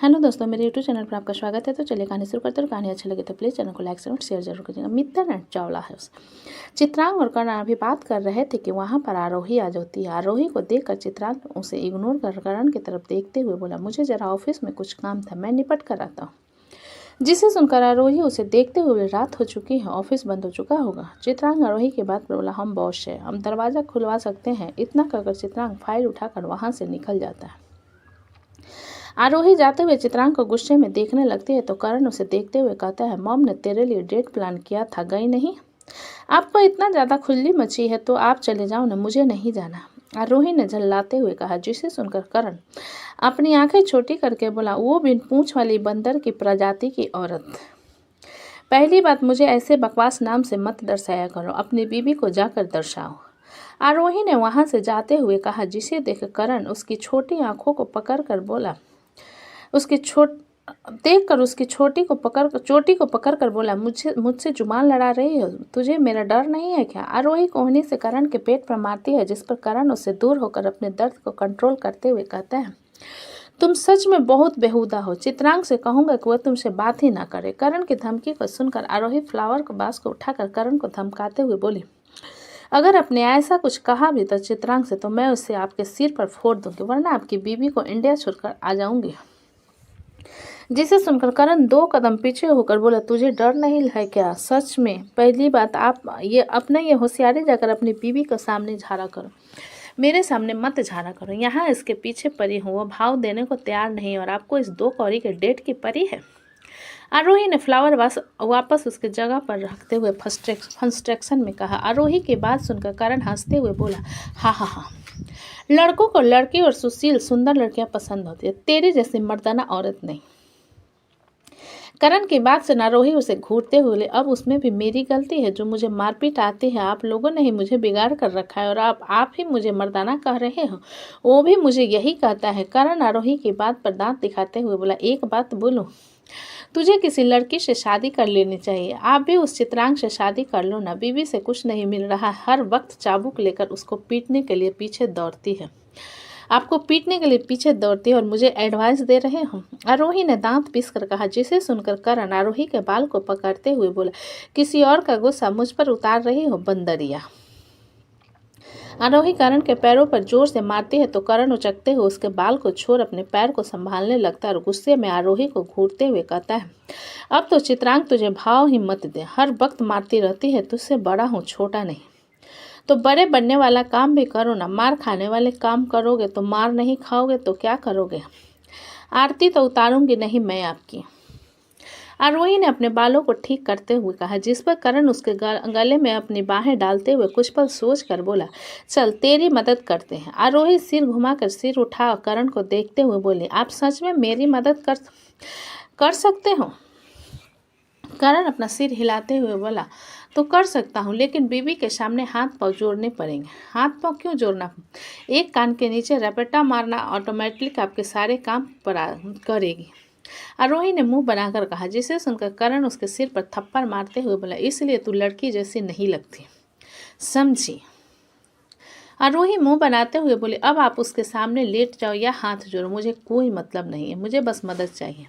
Hello दोस्तों, मेरे YouTube channel पर आपका स्वागत है। तो चलिए कहानी शुरू करते हैं। कहानी अच्छी लगे तो प्लीज़ चैनल को लाइक और शेयर जरूर करिएगा। मित्तल चावला है उस चित्रांग और करण अभी बात कर रहे थे कि वहाँ पर आरोही आ जाती है। आरोही को देखकर चित्रांग उसे इग्नोर कर करण की तरफ देखते हुए बोला, मुझे जरा ऑफिस में कुछ काम था, मैं निपट कर आता हूँ। जिसे सुनकर आरोही उसे देखते हुए, रात हो चुकी है, ऑफिस बंद हो चुका होगा। चित्रांग आरोही की बात पर बोला, हम बॉस है, हम दरवाज़ा खुलवा सकते हैं। इतना कहकर चित्रांग फाइल उठाकर वहाँ से निकल जाता है। आरोही जाते हुए चित्रांग को गुस्से में देखने लगती है तो करण उसे देखते हुए कहता है, मॉम ने तेरे लिए डेट प्लान किया था, गई नहीं? आपको इतना ज़्यादा खुजली मची है तो आप चले जाओ ना, मुझे नहीं जाना। आरोही ने झल्लाते हुए कहा, जिसे सुनकर करण अपनी आंखें छोटी करके बोला, वो बिन पूंछ वाली बंदर की प्रजाति की औरत। पहली बात, मुझे ऐसे बकवास नाम से मत दर्शाया करो, अपनी बीबी को जाकर दर्शाओ। आरोही ने वहां से जाते हुए कहा। जिसे देख करण उसकी छोटी आंखों को पकड़कर बोला, उसकी चोटी को पकड़कर बोला, मुझसे जुबान लड़ा रही हो, तुझे मेरा डर नहीं है क्या? आरोही कोहनी से करण के पेट पर मारती है, जिस पर करण उससे दूर होकर अपने दर्द को कंट्रोल करते हुए कहता है, तुम सच में बहुत बेहुदा हो। चित्रांग से कहूंगा कि वह तुमसे बात ही ना करे। करण की धमकी को सुनकर आरोही फ्लावर के बास को उठाकर करण को धमकाते हुए बोली, अगर आपने ऐसा कुछ कहा भी तो चित्रांग से, तो मैं उसे आपके सिर पर फोड़ दूंगी, वरना आपकी बीबी को इंडिया छोड़कर आ जाऊंगी। जिसे सुनकर करण 2 कदम पीछे होकर बोला, तुझे डर नहीं है क्या? सच में? पहली बात, आप ये होशियारी जाकर अपनी बीबी को सामने झाड़ा करो, मेरे सामने मत झाड़ा करो। यहाँ इसके पीछे परी हूँ, वो भाव देने को तैयार नहीं, और आपको इस 2 कौड़ी के डेट की परी है। आरोही ने फ्लावर वापस उसके जगह पर रखते हुए फंस्ट्रक्शन में कहा। आरोही की बात सुनकर करण हंसते हुए बोला, हाँ हाँ हाँ, लड़कों को लड़की और सुशील सुंदर लड़कियां पसंद होती है, तेरी जैसी मर्दाना औरत नहीं। करण की बात से आरोही उसे घूरते हुए, अब उसमें भी मेरी गलती है जो मुझे मारपीट आती है। आप लोगों ने ही मुझे बिगाड़ कर रखा है, और आप ही मुझे मर्दाना कह रहे हो। वो भी मुझे यही कहता है। करण आरोही की बात पर दांत दिखाते हुए बोला, एक बात बोलूं, तुझे किसी लड़की से शादी कर लेनी चाहिए। आप भी उस चित्रांग से शादी कर लो ना, बीवी से कुछ नहीं मिल रहा, हर वक्त चाबुक लेकर उसको पीटने के लिए पीछे दौड़ती है, आपको पीटने के लिए पीछे दौड़ती है, और मुझे एडवाइस दे रहे हो। आरोही ने दांत पीस कर कहा। जिसे सुनकर करण आरोही के बाल को पकड़ते हुए बोला, किसी और का गुस्सा मुझ पर उतार रही हो बंदरिया। आरोही करण के पैरों पर जोर से मारती है तो करण उचकते हुए उसके बाल को छोड़ अपने पैर को संभालने लगता है, और गुस्से में आरोही को घूरते हुए कहता है, अब तो चित्रांग तुझे भाव ही मत दे, हर वक्त मारती रहती है, तुझसे बड़ा हूँ, छोटा नहीं। तो बड़े बनने वाला काम भी करो ना, मार खाने वाले काम करोगे तो मार नहीं खाओगे तो क्या करोगे? आरती तो उतारूंगी नहीं मैं आपकी। आरोही ने अपने बालों को ठीक करते हुए कहा। जिस पर करण उसके गले में अपनी बाहें डालते हुए कुछ पल सोच कर बोला, चल तेरी मदद करते हैं। आरोही सिर घुमाकर सिर उठा करण को देखते हुए बोली, आप सच में मेरी मदद कर सकते हो? करण अपना सिर हिलाते हुए बोला, तो कर सकता हूँ, लेकिन बीबी के सामने हाथ पाँव जोड़ने पड़ेंगे। हाथ पाँव क्यों जोड़ना? एक कान के नीचे रपेटा मारना ऑटोमेटिक आपके सारे काम करेगी। आरोही ने मुंह बनाकर कहा। जिसे सुनकर करण उसके सिर पर थप्पड़ मारते हुए बोला, इसलिए तू लड़की जैसी नहीं लगती, समझी? आरोही मुंह बनाते हुए बोली, अब आप उसके सामने लेट जाओ या हाथ जोड़ो, मुझे कोई मतलब नहीं है, मुझे बस मदद चाहिए।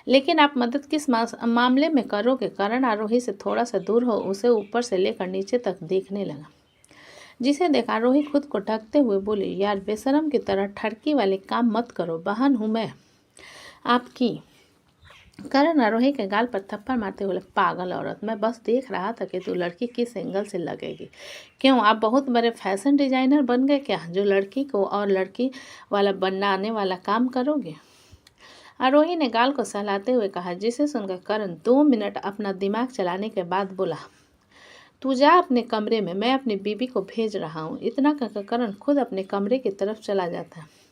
लेकिन आप मदद किस मामले में करोगे? करण आरोही से थोड़ा सा दूर हो उसे ऊपर से लेकर नीचे तक देखने लगा। जिसे देख आरोही खुद को ढकते हुए बोली, यार बेशरम की तरह ठड़की वाले काम मत करो, बहन हूँ मैं आपकी। करण आरोही के गाल पर थप्पड़ मारते बोले, पागल औरत, मैं बस देख रहा था कि तू लड़की किस एंगल से लगेगी। क्यों, आप बहुत बड़े फैशन डिजाइनर बन गए क्या, जो लड़की को और लड़की वाला बनाने वाला काम करोगे? आरोही ने गाल को सहलाते हुए कहा। जिसे सुनकर करण 2 मिनट अपना दिमाग चलाने के बाद बोला, तू जा अपने कमरे में, मैं अपनी बीबी को भेज रहा हूँ। इतना कहकर करण खुद अपने कमरे की तरफ चला जाता है।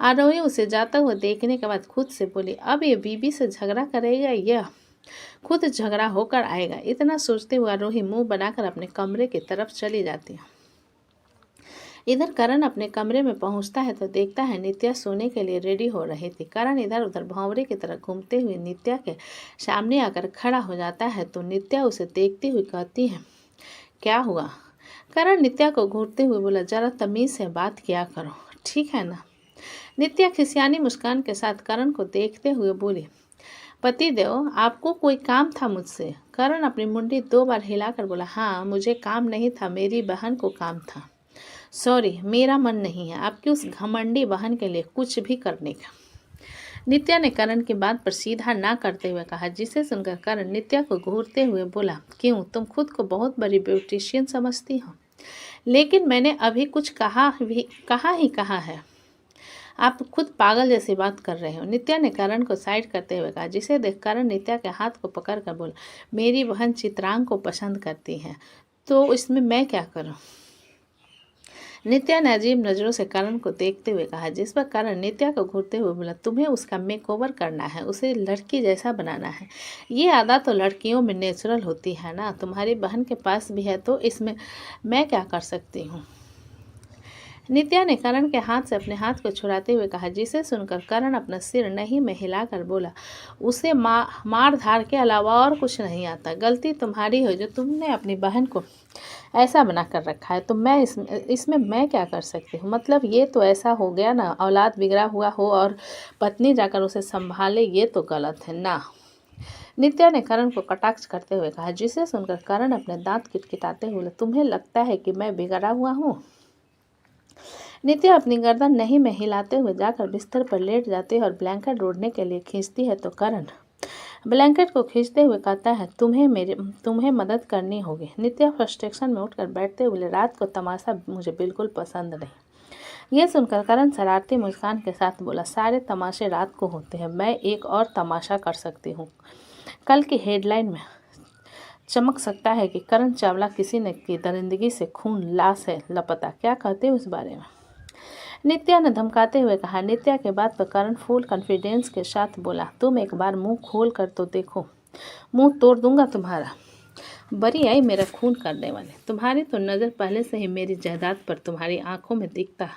आरोही उसे जाता हुआ देखने के बाद खुद से बोली, अब ये बीबी से झगड़ा करेगा या खुद झगड़ा होकर आएगा? इतना सोचते हुए आरोही मुंह बनाकर अपने कमरे की तरफ चली जाती है। इधर करण अपने कमरे में पहुंचता है तो देखता है नित्या सोने के लिए रेडी हो रही थी। करण इधर उधर भंवरे की तरह घूमते हुए नित्या के सामने आकर खड़ा हो जाता है तो नित्या उसे देखती हुई कहती है, क्या हुआ? करण नित्या को घूरते हुए बोला, जरा तमीज से बात किया करो, ठीक है ना? नित्या खिसियानी मुस्कान के साथ करण को देखते हुए बोली, पतिदेव आपको कोई काम था मुझसे? करण अपनी मुंडी 2 बार हिलाकर बोला, हाँ मुझे काम नहीं था, मेरी बहन को काम था। सॉरी, मेरा मन नहीं है आपकी उस घमंडी बहन के लिए कुछ भी करने का। नित्या ने करण की बात पर सीधा ना करते हुए कहा, जिसे सुनकर करण नित्या को घूरते हुए बोला, क्यों तुम खुद को बहुत बड़ी ब्यूटिशियन समझती हो? लेकिन मैंने अभी कुछ कहा है। आप खुद पागल जैसी बात कर रहे हो। नित्या ने करण को साइड करते हुए कहा, जिसे देख करण नित्या के हाथ को पकड़कर बोला, मेरी बहन चित्रांग को पसंद करती है तो इसमें मैं क्या करूं? नित्या ने अजीब नज़रों से करण को देखते हुए कहा, जिस पर करण नित्या को घूरते हुए बोला, तुम्हें उसका मेकओवर करना है, उसे लड़की जैसा बनाना है। ये आदत तो लड़कियों में नेचुरल होती है ना, तुम्हारी बहन के पास भी है तो इसमें मैं क्या कर सकती हूँ? नित्या ने करण के हाथ से अपने हाथ को छुड़ाते हुए कहा, जिसे सुनकर करण अपना सिर नहीं में हिलाकर बोला, उसे मार धार के अलावा और कुछ नहीं आता। गलती तुम्हारी हो जो तुमने अपनी बहन को ऐसा बना कर रखा है, तो मैं इसमें मैं क्या कर सकती हूँ? मतलब ये तो ऐसा हो गया ना, औलाद बिगड़ा हुआ हो और पत्नी जाकर उसे संभाले, ये तो गलत है ना। नित्या ने करण को कटाक्ष करते हुए कहा, जिसे सुनकर करण अपने दांत किटकिटाते हुए, तुम्हें लगता है कि मैं बिगड़ा हुआ हूँ? नित्या अपनी गर्दन नहीं में हिलाते हुए जाकर बिस्तर पर लेट जाती है और ब्लैंकेट ओढ़ने के लिए खींचती है तो करण ब्लैंकेट को खींचते हुए कहता है, तुम्हें मदद करनी होगी। नित्या फ्रस्ट्रेशन में उठकर बैठते हुए, रात को तमाशा मुझे बिल्कुल पसंद नहीं। यह सुनकर करण शरारती मुस्कान के साथ बोला, सारे तमाशे रात को होते हैं, मैं एक और तमाशा कर सकती हूँ। कल की हेडलाइन में चमक सकता है कि करण चावला किसी ने की दरिंदगी से खून लाश है लापता। क्या कहते हो इस बारे में? नित्या ने धमकाते हुए कहा। नित्या के बात पर करण फुल कॉन्फिडेंस के साथ बोला, तुम एक बार मुंह खोल कर तो देखो, मुंह तोड़ दूंगा तुम्हारा। बड़ी आई मेरा खून करने वाले। तुम्हारी तो नज़र पहले से ही मेरी जायदाद पर तुम्हारी आंखों में दिखता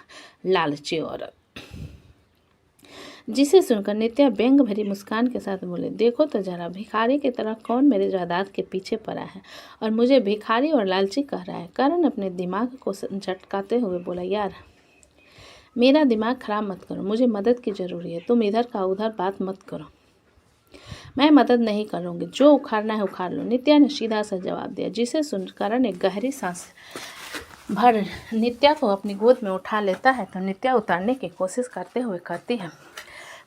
लालची औरत। जिसे सुनकर नित्या व्यंग भरी मुस्कान के साथ बोले, देखो तो जरा, भिखारी की तरह कौन मेरे जायदाद के पीछे पड़ा है और मुझे भिखारी और लालची कह रहा है? करण अपने दिमाग को झटकाते हुए बोला, यार मेरा दिमाग खराब मत करो, मुझे मदद की ज़रूरी है, तुम इधर का उधर बात मत करो। मैं मदद नहीं करूँगी, जो उखाड़ना है उखाड़ लो। नित्या ने सीधा सा जवाब दिया, जिसे सुन करण एक गहरी सांस भर नित्या को अपनी गोद में उठा लेता है तो नित्या उतारने की कोशिश करते हुए कहती है,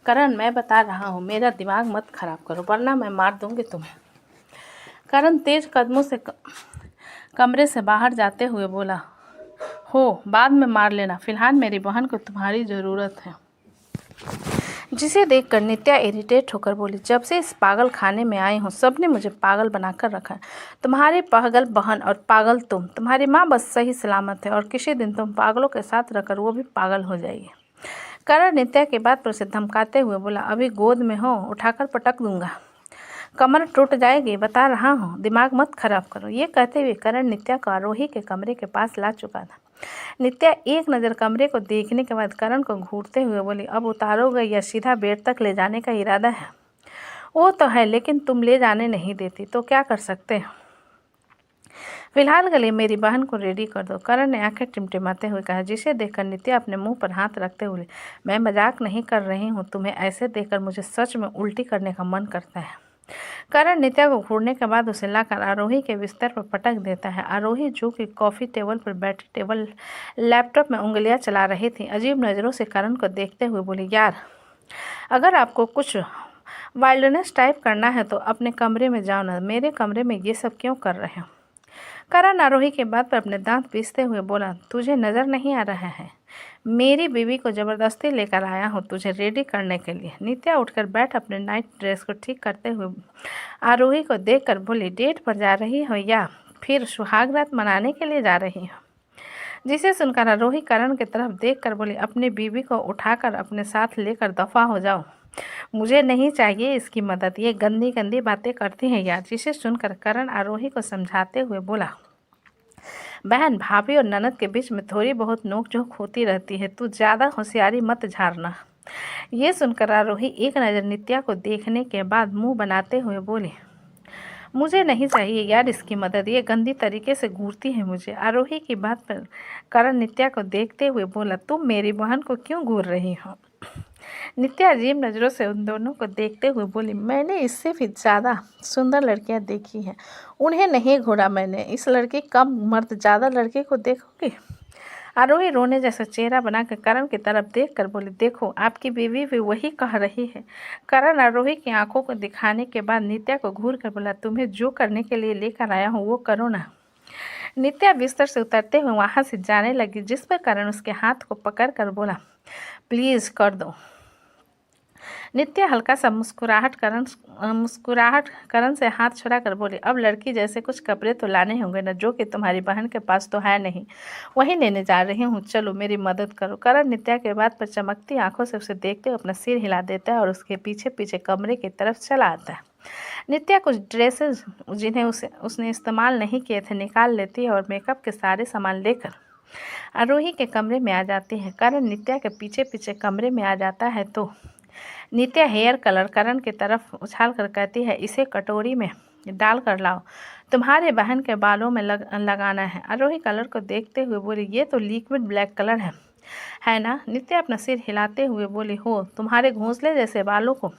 करण मैं बता रहा हूँ, मेरा दिमाग मत खराब करो वरना मैं मार दूँगी तुम्हें। करण तेज कदमों से कमरे से बाहर जाते हुए बोला, हो बाद में मार लेना, फिलहाल मेरी बहन को तुम्हारी ज़रूरत है। जिसे देखकर नित्या इरिटेट होकर बोली, जब से इस पागल खाने में आई हूँ सबने मुझे पागल बनाकर रखा है। तुम्हारी पागल बहन और पागल तुम, तुम्हारी माँ बस सही सलामत है और किसी दिन तुम पागलों के साथ रहकर वो भी पागल हो जाएगी। करण नित्या की बात पर उसे धमकाते हुए बोला, अभी गोद में हो, उठाकर पटक दूंगा, कमर टूट जाएगी, बता रहा हूँ, दिमाग मत खराब करो। ये कहते हुए करण नित्या को आरोही के कमरे के पास ला चुका था। नित्या एक नज़र कमरे को देखने के बाद करण को घूरते हुए बोली, अब उतारोगे या सीधा बेड तक ले जाने का इरादा है? वो तो है, लेकिन तुम ले जाने नहीं देती तो क्या कर सकते हो? फिलहाल के लिए मेरी बहन को रेडी कर दो। करण ने आंखें टिमटिमाते हुए कहा, जिसे देखकर नित्या अपने मुंह पर हाथ रखते हुए, मैं मजाक नहीं कर रही हूँ, तुम्हें ऐसे देखकर मुझे सच में उल्टी करने का मन करता है। करण नित्या को घूरने के बाद उसे लाकर आरोही के बिस्तर पर पटक देता है। आरोही जो कि कॉफ़ी टेबल पर बैठी टेबल लैपटॉप में उंगलियां चला रही थी, अजीब नज़रों से करण को देखते हुए बोली, यार अगर आपको कुछ वाइल्डनेस टाइप करना है तो अपने कमरे में जाओ ना, मेरे कमरे में ये सब क्यों कर रहे हो? करण आरोही के बात पर अपने दांत पीसते हुए बोला, तुझे नज़र नहीं आ रहा है, मेरी बीवी को ज़बरदस्ती लेकर आया हूँ तुझे रेडी करने के लिए। नित्या उठकर बैठ अपने नाइट ड्रेस को ठीक करते हुए आरोही को देखकर बोली, डेट पर जा रही हो या फिर सुहाग रात मनाने के लिए जा रही हो? जिसे सुनकर आरोही करण की तरफ देखकर बोली, अपनी बीवी को उठाकर अपने साथ लेकर दफ़ा हो जाओ, मुझे नहीं चाहिए इसकी मदद, ये गंदी गंदी बातें करती हैं यार। जिसे सुनकर करण आरोही को समझाते हुए बोला, बहन भाभी और ननद के बीच में थोड़ी बहुत नोक-झोंक होती रहती है, तू ज़्यादा होशियारी मत झाड़ना। ये सुनकर आरोही एक नज़र नित्या को देखने के बाद मुंह बनाते हुए बोली, मुझे नहीं चाहिए यार इसकी मदद, ये गंदी तरीके से घूरती है मुझे। आरोही की बात पर करण नित्या को देखते हुए बोला, तुम मेरी बहन को क्यों घूर रही हो? नित्या अजीब नज़रों से उन दोनों को देखते हुए बोली, मैंने इससे भी ज़्यादा सुंदर लड़कियां देखी हैं, उन्हें नहीं घूरा मैंने। इस लड़की कम मर्द ज़्यादा लड़के को देखोगी। आरोही रोने जैसा चेहरा बनाकर करण की तरफ देखकर बोली, देखो आपकी बीवी भी वही कह रही है। करण आरोही की आंखों को दिखाने के बाद नित्या को घूर कर बोला, तुम्हें जो करने के लिए लेकर आया हूँ वो करो ना। नित्या बिस्तर से उतरते हुए वहां से जाने लगी, जिस पर करण उसके हाथ को पकड़ कर बोला, प्लीज़ कर दो। नित्या हल्का सा मुस्कुराहट करण से हाथ छुड़ा कर बोली, अब लड़की जैसे कुछ कपड़े तो लाने होंगे ना, जो कि तुम्हारी बहन के पास तो है नहीं, वही लेने जा रही हूँ, चलो मेरी मदद करो। करण नित्या के बात पर चमकती आंखों से उसे देखते हुए अपना सिर हिला देता है और उसके पीछे पीछे कमरे की तरफ चला आता है। नित्या कुछ ड्रेसेस जिन्हें उसने इस्तेमाल नहीं किए थे निकाल लेती है और मेकअप के सारे सामान लेकर आरोही के कमरे में आ जाती है। करण नित्या के पीछे पीछे कमरे में आ जाता है तो नित्या हेयर कलर करण की तरफ उछाल कर कहती है, इसे कटोरी में डाल कर लाओ, तुम्हारे बहन के बालों में लगाना है। आरोही कलर को देखते हुए बोली, ये तो लिक्विड ब्लैक कलर है ना। नित्या अपना सिर हिलाते हुए बोली, हो, तुम्हारे घोंसले जैसे बालों को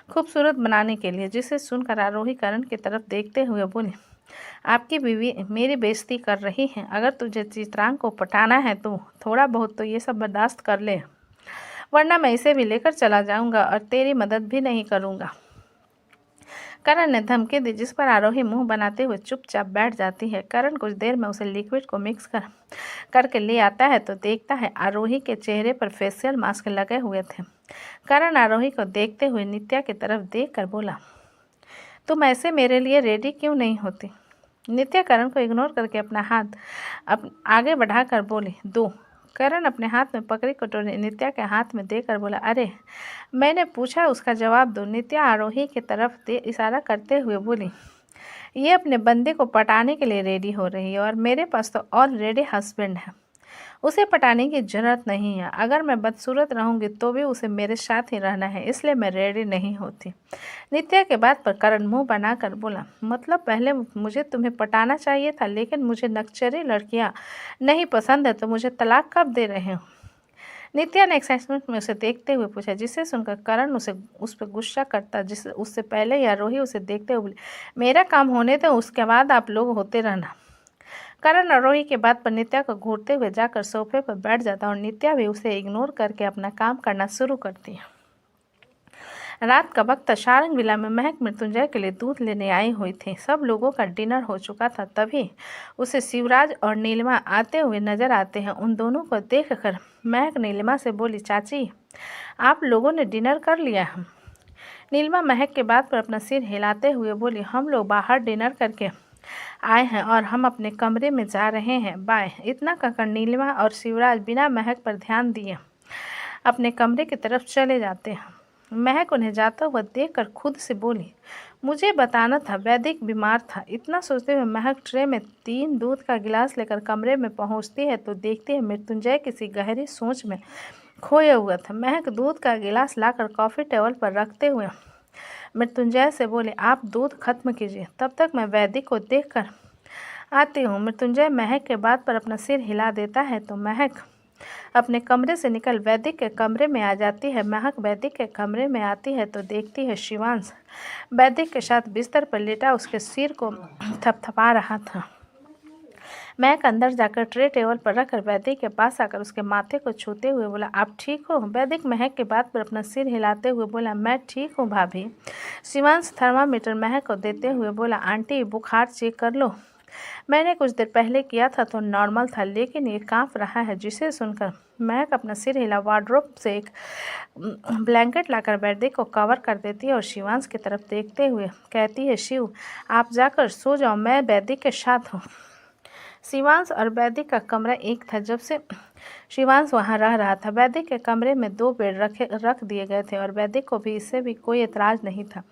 खूबसूरत बनाने के लिए। जिसे सुनकर आरोही करण की तरफ देखते हुए बोली, आपकी बीवी मेरी बेइज्जती कर रही है, अगर तुझे चित्रांग को पटाना है तो थोड़ा बहुत तो ये सब बर्दाश्त कर ले, वरना मैं इसे भी लेकर चला जाऊंगा और तेरी मदद भी नहीं करूंगा। करण ने धमकी दी, जिस पर आरोही मुंह बनाते हुए चुपचाप बैठ जाती है। करण कुछ देर में उसे लिक्विड को मिक्स करके ले आता है तो देखता है आरोही के चेहरे पर फेशियल मास्क लगे हुए थे। करण आरोही को देखते हुए नित्या की तरफ देख कर बोला, तुम ऐसे मेरे लिए रेडी क्यों नहीं होती। नित्या करण को इग्नोर करके अपना हाथ आगे बढ़ाकर बोली, दो। करण अपने हाथ में पकड़ी कटोरी नित्या के हाथ में देकर बोला, अरे मैंने पूछा उसका जवाब दो। नित्या आरोही की तरफ इशारा करते हुए बोली, ये अपने बंदे को पटाने के लिए रेडी हो रही है और मेरे पास तो ऑलरेडी हस्बैंड है, उसे पटाने की जरूरत नहीं है। अगर मैं बदसूरत रहूंगी तो भी उसे मेरे साथ ही रहना है, इसलिए मैं रेडी नहीं होती। नित्या के बात पर करण मुंह बनाकर बोला, मतलब पहले मुझे तुम्हें पटाना चाहिए था, लेकिन मुझे नक्चरी लड़कियां नहीं पसंद है, तो मुझे तलाक कब दे रहे हो। नित्या ने एक्साइटमेंट में उसे देखते हुए पूछा, जिससे सुनकर करण उस पर गुस्सा करता, जिससे उससे पहले ही आरोही उसे देखते हुए बोली, मेरा काम होने दो, उसके बाद आप लोग होते रहना। करण आरोही के बात पर नित्या को घूरते हुए जाकर सोफे पर बैठ जाता और नित्या भी उसे इग्नोर करके अपना काम करना शुरू करती है। रात का वक्त सारंग विला में महक मृत्युंजय के लिए दूध लेने आई हुई थी। सब लोगों का डिनर हो चुका था, तभी उसे शिवराज और नीलिमा आते हुए नजर आते हैं। उन दोनों को देखकर महक नीलिमा से बोली, चाची आप लोगों ने डिनर कर लिया है। नीलिमा महक के बात पर अपना सिर हिलाते हुए बोली, हम लोग बाहर डिनर करके आए हैं और हम अपने कमरे में जा रहे हैं, बाय। इतना कहकर नीलिमा और शिवराज बिना महक पर ध्यान दिए अपने कमरे की तरफ चले जाते हैं। महक उन्हें जाता हुआ देखकर खुद से बोली, मुझे बताना था वैदिक बीमार था। इतना सोचते हुए महक ट्रे में 3 दूध का गिलास लेकर कमरे में पहुंचती है तो देखती है मृत्युंजय किसी गहरी सोच में खोया हुआ था। महक दूध का गिलास लाकर कॉफ़ी टेबल पर रखते हुए मृत्युंजय से बोले, आप दूध खत्म कीजिए, तब तक मैं वैदिक को देखकर आती हूँ। मृत्युंजय महक के बात पर अपना सिर हिला देता है तो महक अपने कमरे से निकल वैदिक के कमरे में आ जाती है। महक वैदिक के कमरे में आती है तो देखती है शिवांश वैदिक के साथ बिस्तर पर लेटा उसके सिर को थपथपा रहा था। महक अंदर जाकर ट्रे टेबल पर रखकर वैदिक के पास आकर उसके माथे को छूते हुए बोला, आप ठीक हो। वैदिक महक के बात पर अपना सिर हिलाते हुए बोला, मैं ठीक हूँ भाभी। शिवांश थर्मामीटर महक को देते हुए बोला, आंटी बुखार चेक कर लो। मैंने कुछ देर पहले किया था तो नॉर्मल था, लेकिन ये कांप रहा है। जिसे सुनकर महक अपना सिर हिला वार्डरोब से एक ब्लैंकेट लाकर वैदिक को कवर कर देती है और शिवांश की तरफ देखते हुए कहती है, शिव आप जाकर सो जाओ, मैं वैदिक के साथ हूँ। शिवांश और वैदिक का कमरा एक था। जब से शिवांश वहां रह रहा था, वैदिक के कमरे में 2 बेड रख दिए गए थे और वैदिक को भी इससे भी कोई एतराज नहीं था।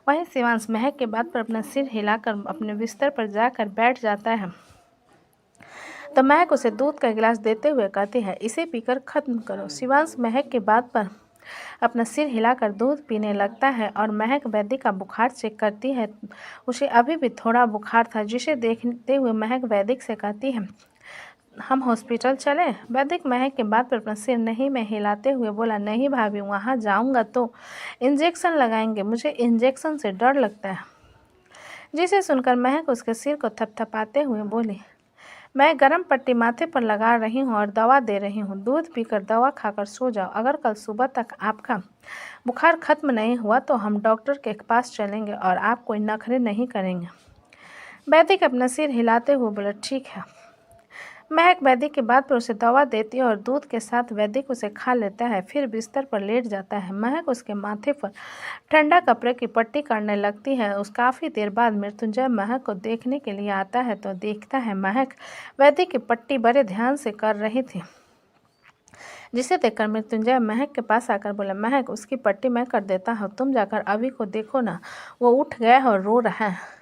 वहीं शिवांश महक के बात पर अपना सिर हिलाकर अपने बिस्तर पर जाकर बैठ जाता है तो महक उसे दूध का गिलास देते हुए कहती है, इसे पीकर खत्म करो। शिवांश महक के बात पर अपना सिर हिलाकर दूध पीने लगता है और महक वैदिक का बुखार चेक करती है। उसे अभी भी थोड़ा बुखार था, जिसे देखते हुए महक वैदिक से कहती है, हम हॉस्पिटल चलें? वैदिक महक के बात पर अपना सिर नहीं में हिलाते हुए बोला, नहीं भाभी, वहाँ जाऊँगा तो इंजेक्शन लगाएंगे, मुझे इंजेक्शन से डर लगता है। जिसे सुनकर महक उसके सिर को थपथपाते हुए बोली, मैं गर्म पट्टी माथे पर लगा रही हूँ और दवा दे रही हूँ, दूध पीकर दवा खाकर सो जाओ। अगर कल सुबह तक आपका बुखार खत्म नहीं हुआ तो हम डॉक्टर के पास चलेंगे और आप कोई नखरे नहीं करेंगे। वैदिक अपना सिर हिलाते हुए बोला, ठीक है। महक वैदिक की बात पर उसे दवा देती है और दूध के साथ वैदिक उसे खा लेता है। फिर बिस्तर पर लेट जाता है। महक उसके माथे पर ठंडा कपड़े की पट्टी करने लगती है। उस काफ़ी देर बाद मृत्युंजय महक को देखने के लिए आता है तो देखता है महक वैदिक की पट्टी बड़े ध्यान से कर रही थी। जिसे देखकर मृत्युंजय महक के पास आकर बोला, महक, उसकी पट्टी मैं कर देता हूँ, तुम जाकर अभी को देखो ना, वो उठ गया है और रो रहा है।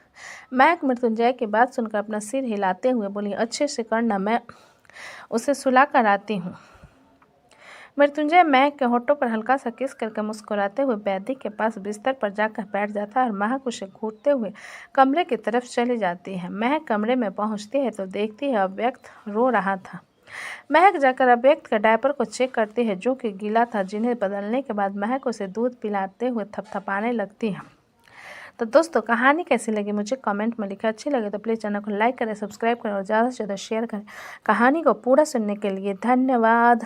महक मृत्युंजय की बात सुनकर अपना सिर हिलाते हुए बोली, अच्छे से करना, मैं उसे सुला कर आती हूँ। मृत्युंजय महक के होठों पर हल्का सा किस करके मुस्कुराते हुए वैदिक के पास बिस्तर पर जाकर बैठ जाता है और महक उसे घूरते हुए कमरे की तरफ चली जाती है। महक कमरे में पहुंचती है तो देखती है अव्यक्त रो रहा था। महक जाकर अव्यक्त के डायपर को चेक करती है जो कि गीला था, जिन्हें बदलने के बाद महक उसे दूध पिलाते हुए थपथपाने लगती है। तो दोस्तों, कहानी कैसी लगी मुझे कमेंट में लिखें। अच्छी लगे तो प्लीज़ चैनल को लाइक करें, सब्सक्राइब करें और ज़्यादा से ज़्यादा शेयर करें। कहानी को पूरा सुनने के लिए धन्यवाद।